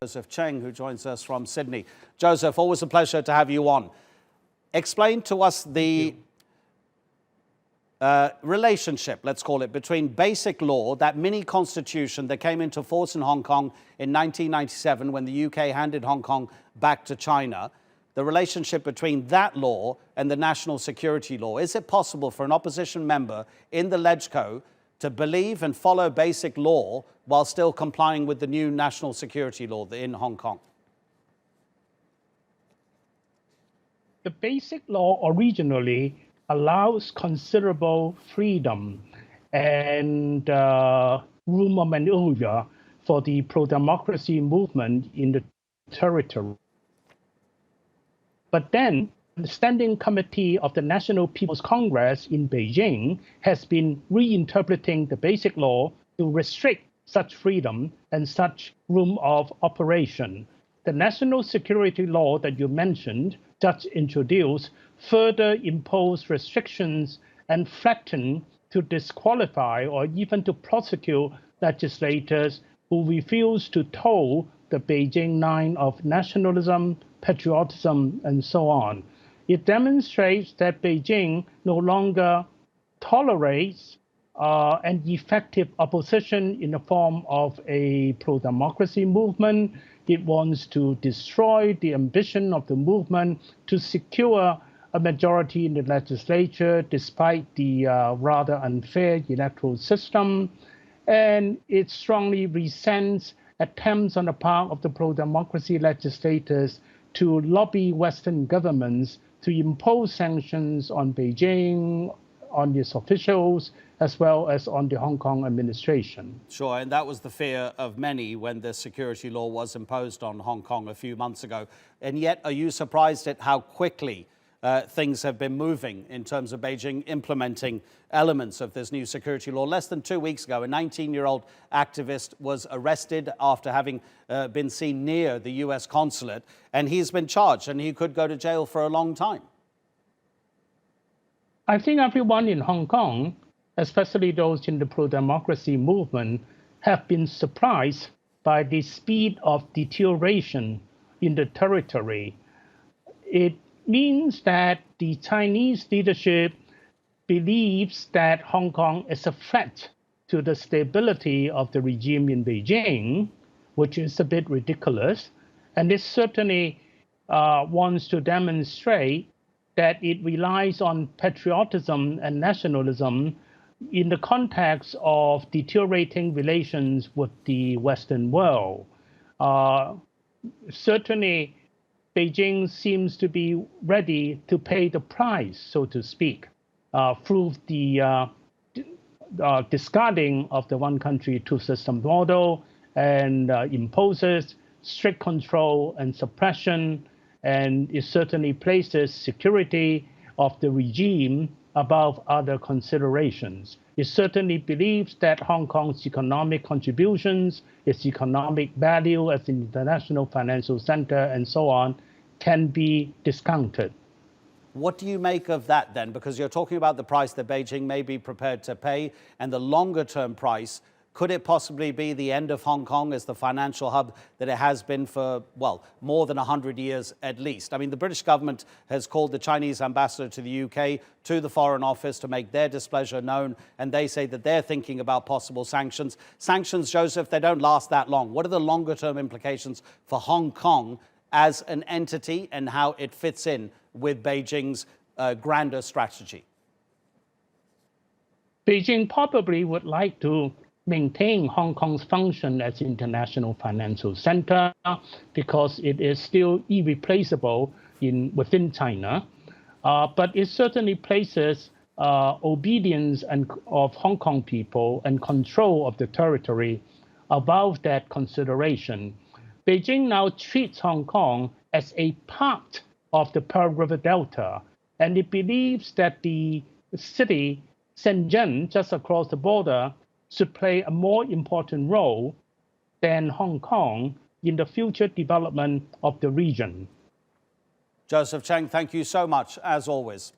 Joseph Cheng, who joins us from Sydney. Joseph, always a pleasure to have you on. Explain to us the relationship, let's call it, between basic law, that mini constitution that came into force in Hong Kong in 1997 when the UK handed Hong Kong back to China, the relationship between that law and the national security law. Is it possible for an opposition member in the LegCo to believe and follow basic law while still complying with the new national security law in Hong Kong? The basic law originally allows considerable freedom and room of maneuver for the pro-democracy movement in the territory. But then the Standing Committee of the National People's Congress in Beijing has been reinterpreting the basic law to restrict such freedom and such room of operation. The national security law that you mentioned, just introduced, further impose restrictions and threaten to disqualify or even to prosecute legislators who refuse to toe the Beijing line of nationalism, patriotism, and so on. It demonstrates that Beijing no longer tolerates an effective opposition in the form of a pro-democracy movement. It wants to destroy the ambition of the movement to secure a majority in the legislature despite the rather unfair electoral system. And it strongly resents attempts on the part of the pro-democracy legislators to lobby Western governments to impose sanctions on Beijing, on its officials, as well as on the Hong Kong administration. Sure, and that was the fear of many when the security law was imposed on Hong Kong a few months ago. And yet, are you surprised at how quickly things have been moving in terms of Beijing implementing elements of this new security law? Less than 2 weeks ago, a 19-year-old activist was arrested after having been seen near the US consulate, and he's been charged, and he could go to jail for a long time. I think everyone in Hong Kong, especially those in the pro-democracy movement, have been surprised by the speed of deterioration in the territory. It means that the Chinese leadership believes that Hong Kong is a threat to the stability of the regime in Beijing, which is a bit ridiculous. And it certainly wants to demonstrate that it relies on patriotism and nationalism in the context of deteriorating relations with the Western world. Certainly, Beijing seems to be ready to pay the price, so to speak, through the discarding of the one country, two system model, and imposes strict control and suppression, and it certainly places security of the regime above other considerations. It certainly believes that Hong Kong's economic contributions, its economic value as an international financial center, and so on, can be discounted. What do you make of that then? Because you're talking about the price that Beijing may be prepared to pay and the longer term price. Could it possibly be the end of Hong Kong as the financial hub that it has been for, well, more than 100 years at least? I mean, the British government has called the Chinese ambassador to the UK, to the Foreign Office, to make their displeasure known, and they say that they're thinking about possible sanctions. Sanctions, Joseph, they don't last that long. What are the longer term implications for Hong Kong as an entity and how it fits in with Beijing's grander strategy? Beijing probably would like to maintain Hong Kong's function as international financial center because it is still irreplaceable within China. But it certainly places obedience of Hong Kong people and control of the territory above that consideration. Beijing now treats Hong Kong as a part of the Pearl River Delta, and it believes that the city, Shenzhen, just across the border, should play a more important role than Hong Kong in the future development of the region. Joseph Cheng, thank you so much, as always.